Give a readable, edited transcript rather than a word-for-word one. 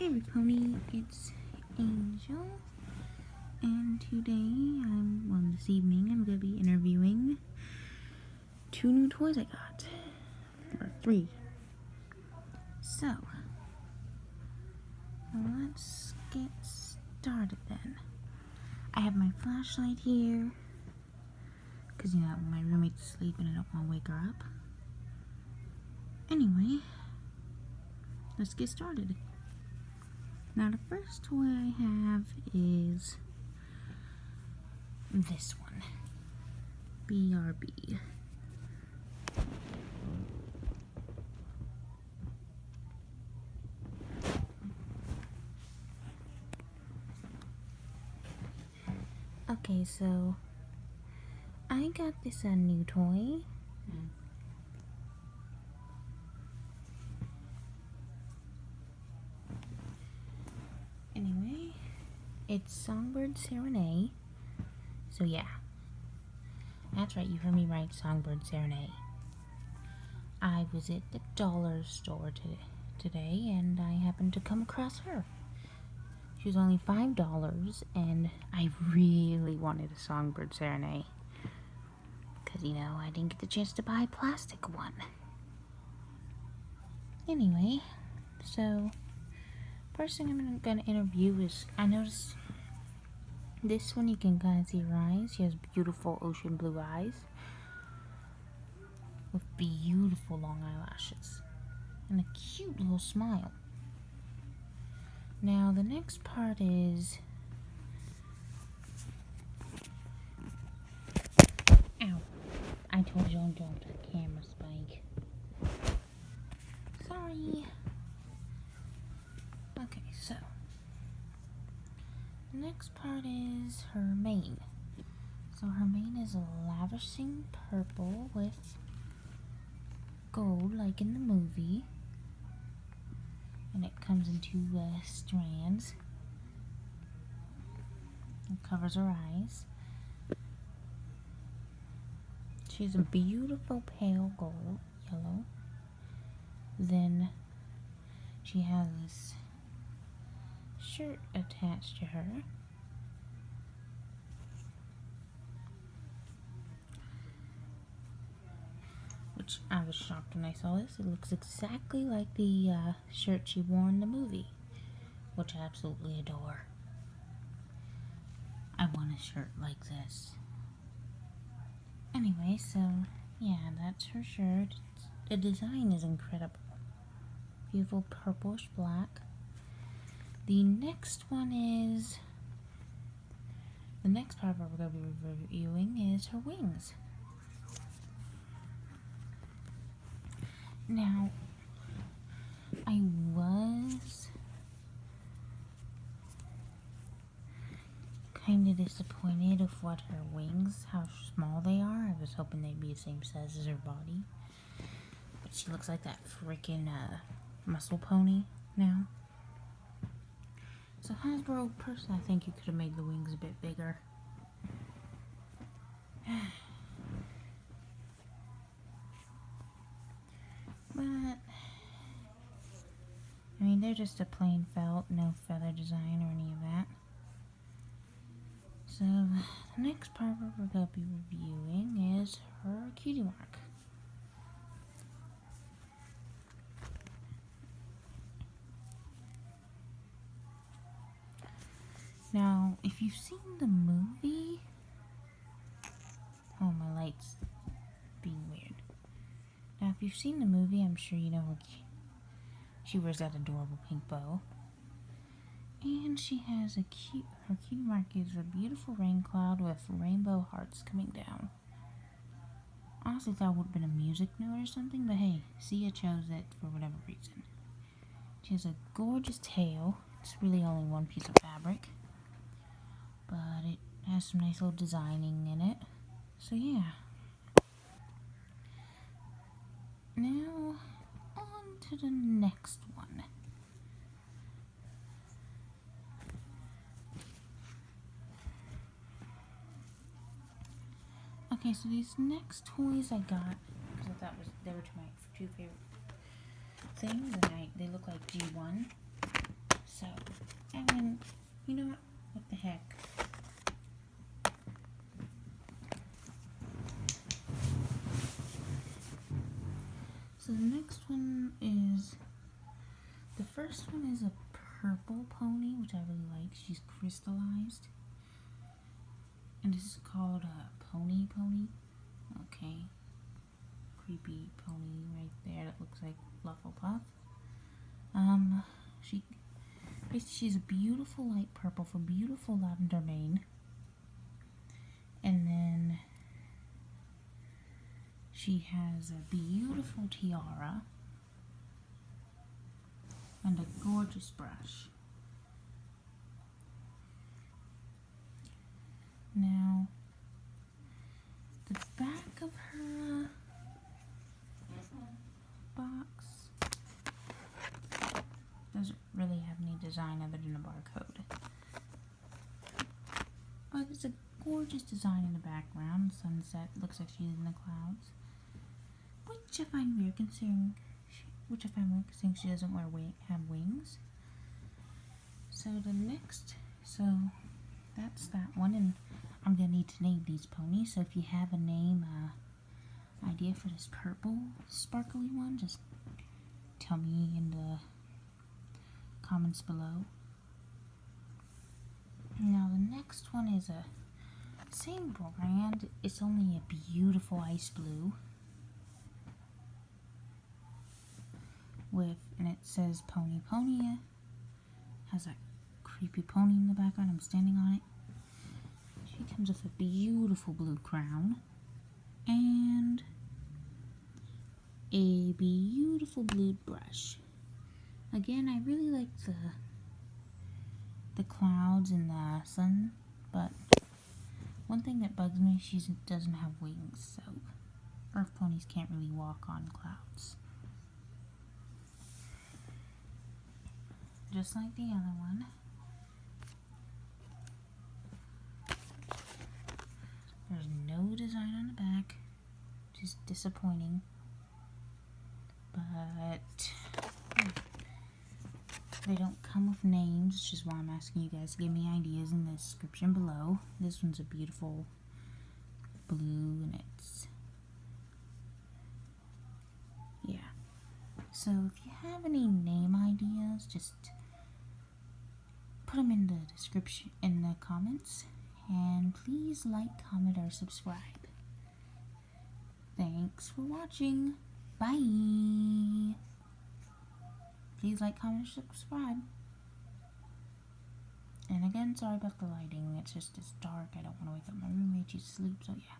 Hey everybody, it's Angel, and today this evening, I'm going to be interviewing 2 new toys I got, or 3. So, let's get started then. I have my flashlight here, because my roommate's asleep and I don't want to wake her up. Anyway, let's get started. Now the first toy I have is this one, BRB. Okay, so I got this new toy. Anyway, it's Songbird Serenade. So yeah, that's right, you heard me right, Songbird Serenade. I was at the dollar store today and I happened to come across her. She was only $5 and I really wanted a Songbird Serenade. Because, I didn't get the chance to buy a plastic one. Anyway, so first thing I'm going to interview is, I noticed this one you can kind of see her eyes. She has beautiful ocean blue eyes with beautiful long eyelashes and a cute little smile. Now the next part is, ow, I told you don't drop the camera, Spike. Sorry. Okay, so the next part is her mane. So her mane is a lavishing purple with gold, like in the movie. And it comes in 2 strands. It covers her eyes. She's a beautiful pale gold, yellow. Then she has this shirt attached to her. Which I was shocked when I saw this. It looks exactly like the shirt she wore in the movie, which I absolutely adore. I want a shirt like this. Anyway, so yeah, that's her shirt. The design is incredible. Beautiful purplish black. The next one is, the next part we're going to be reviewing is her wings. Now, I was kind of disappointed with what her wings, how small they are. I was hoping they'd be the same size as her body. But she looks like that freaking muscle pony now. So Hasbro, personally, I think you could have made the wings a bit bigger. But, I mean, they're just a plain felt, no feather design or any of that. So, the next part we're going to be reviewing is her cutie mark. Now, if you've seen the movie... Oh, my light's being weird. Now, if you've seen the movie, I'm sure you know she wears that adorable pink bow. And she has her cutie mark is a beautiful rain cloud with rainbow hearts coming down. Honestly, thought it would have been a music note or something, but hey, Sia chose it for whatever reason. She has a gorgeous tail. It's really only one piece of fabric, but it has some nice little designing in it. So yeah. Now, on to the next one. Okay, so these next toys I got, because I thought they were my 2 favorite things, and they look like G1. You know what the heck? So the next one is, the first one is a purple pony, which I really like. She's crystallized. And this is called a Pony. Okay. Creepy pony right there that looks like Flufflepuff. She's a beautiful light purple for beautiful lavender mane. And then she has a beautiful tiara and a gorgeous brush. Now, the back of her box doesn't really have any design other than a barcode. But it's a gorgeous design in the background. Sunset, looks like she's in the clouds. Which I find weird considering she doesn't have wings. So that's that one, and I'm gonna need to name these ponies. So if you have a name idea for this purple sparkly one, just tell me in the comments below. Now the next one is a same brand. It's only a beautiful ice blue and it says Pony. Has a creepy pony in the background. I'm standing on it. She comes with a beautiful blue crown and a beautiful blue brush. Again, I really like the clouds and the sun, but one thing that bugs me, she doesn't have wings, so earth ponies can't really walk on clouds. Just like the other one. There's no design on the back, which is disappointing. But they don't come with names, which is why I'm asking you guys to give me ideas in the description below. This one's a beautiful blue, and yeah. So if you have any name ideas, just put them in the description, in the comments, and please like, comment, or subscribe. Thanks for watching. Bye. Please like, comment, subscribe. And again, sorry about the lighting. It's dark. I don't want to wake up my roommate. She's asleep, so yeah.